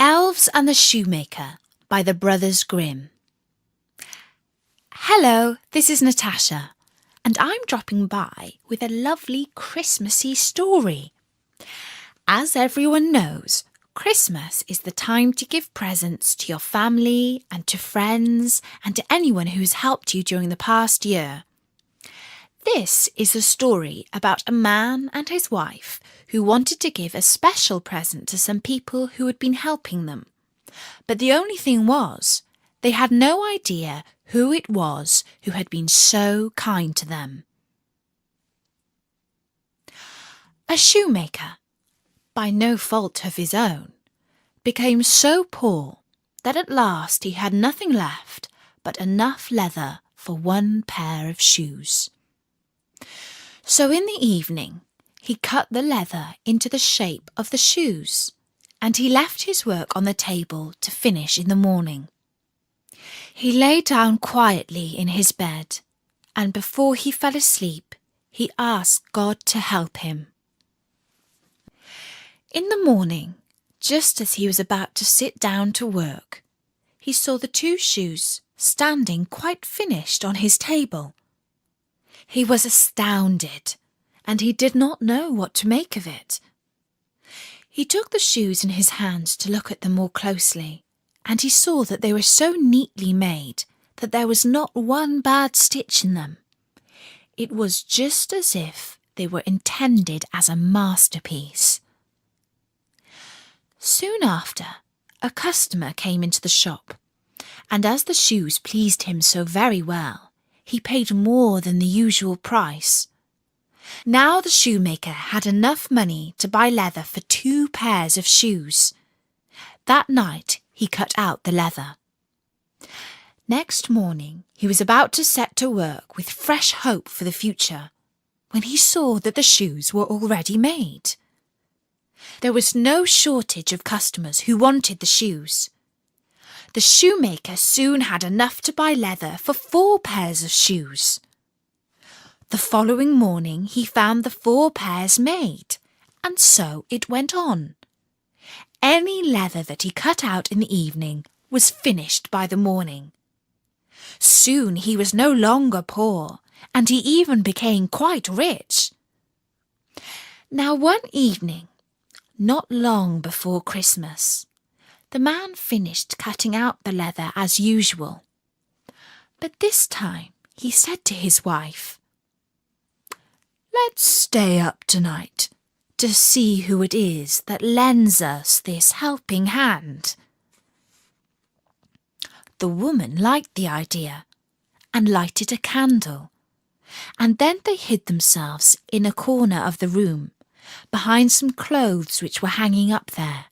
Elves and the Shoemaker by the Brothers Grimm. Hello, this is Natasha, and I'm dropping by with a lovely Christmassy story. As everyone knows, Christmas is the time to give presents to your family and to friends and to anyone who's helped you during the past year. This is a story about a man and his wife who wanted to give a special present to some people who had been helping them. But the only thing was, they had no idea who it was who had been so kind to them. A shoemaker, by no fault of his own, became so poor that at last he had nothing left but enough leather for one pair of shoes. So in the evening he cut the leather into the shape of the shoes, and he left his work on the table to finish in the morning. He lay down quietly in his bed, and before he fell asleep, he asked God to help him. In the morning, just as he was about to sit down to work, he saw the two shoes standing quite finished on his table. He was astounded, and he did not know what to make of it. He took the shoes in his hands to look at them more closely, and he saw that they were so neatly made that there was not one bad stitch in them. It was just as if they were intended as a masterpiece. Soon after, a customer came into the shop, and as the shoes pleased him so very well, he paid more than the usual price. Now the shoemaker had enough money to buy leather for 2 pairs of shoes. That night he cut out the leather. Next morning he was about to set to work with fresh hope for the future, when he saw that the shoes were already made. There was no shortage of customers who wanted the shoes. The shoemaker soon had enough to buy leather for 4 pairs of shoes. The following morning he found the 4 pairs made, and so it went on. Any leather that he cut out in the evening was finished by the morning. Soon he was no longer poor, and he even became quite rich. Now one evening, not long before Christmas, the man finished cutting out the leather as usual. But this time he said to his wife, "Let's stay up tonight to see who it is that lends us this helping hand." The woman liked the idea and lighted a candle, and then they hid themselves in a corner of the room behind some clothes which were hanging up there,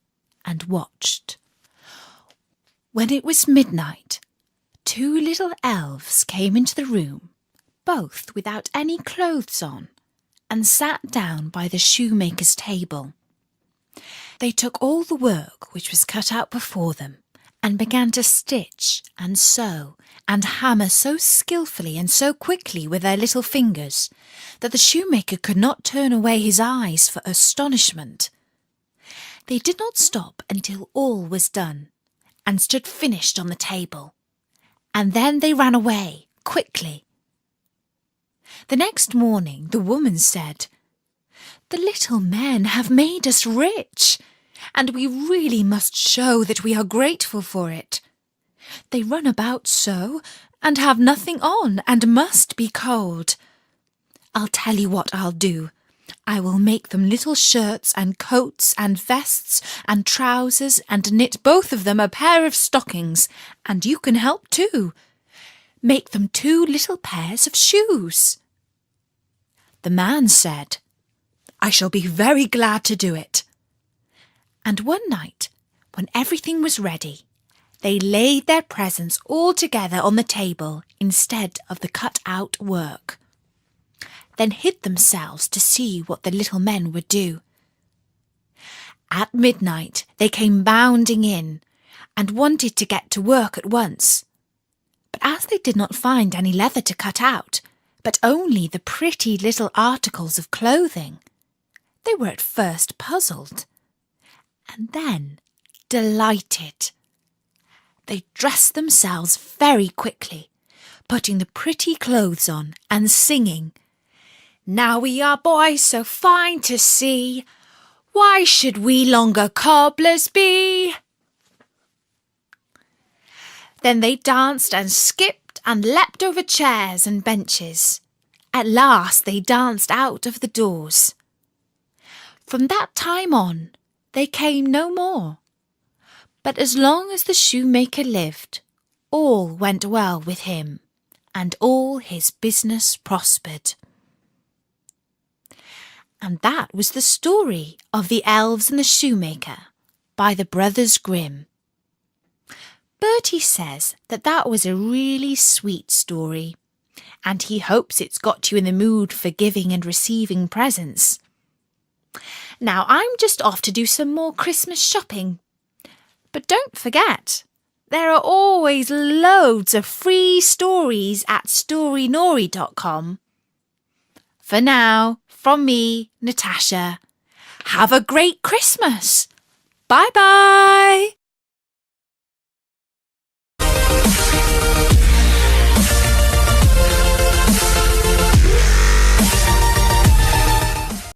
and watched. When it was midnight, 2 little elves came into the room, both without any clothes on, and sat down by the shoemaker's table. They took all the work which was cut out before them, and began to stitch and sew and hammer so skillfully and so quickly with their little fingers that the shoemaker could not turn away his eyes for astonishment. They did not stop until all was done, and stood finished on the table, and then they ran away quickly. The next morning the woman said, "The little men have made us rich, and we really must show that we are grateful for it. They run about so, and have nothing on, and must be cold. I'll tell you what I'll do. I will make them little shirts and coats and vests and trousers, and knit both of them a pair of stockings, and you can help too. Make them 2 little pairs of shoes." The man said, "I shall be very glad to do it." And one night, when everything was ready, they laid their presents all together on the table instead of the cut-out work, then hid themselves to see what the little men would do. At midnight they came bounding in, and wanted to get to work at once. But as they did not find any leather to cut out, but only the pretty little articles of clothing, they were at first puzzled, and then delighted. They dressed themselves very quickly, putting the pretty clothes on and singing, "Now we are boys so fine to see, why should we longer cobblers be?" Then they danced and skipped and leapt over chairs and benches. At last they danced out of the doors. From that time on, they came no more. But as long as the shoemaker lived, all went well with him, and all his business prospered. And that was the story of the Elves and the Shoemaker by the Brothers Grimm. Bertie says that was a really sweet story, and he hopes it's got you in the mood for giving and receiving presents. Now I'm just off to do some more Christmas shopping. But don't forget, there are always loads of free stories at storynori.com. For now, from me, Natasha, have a great Christmas. Bye-bye.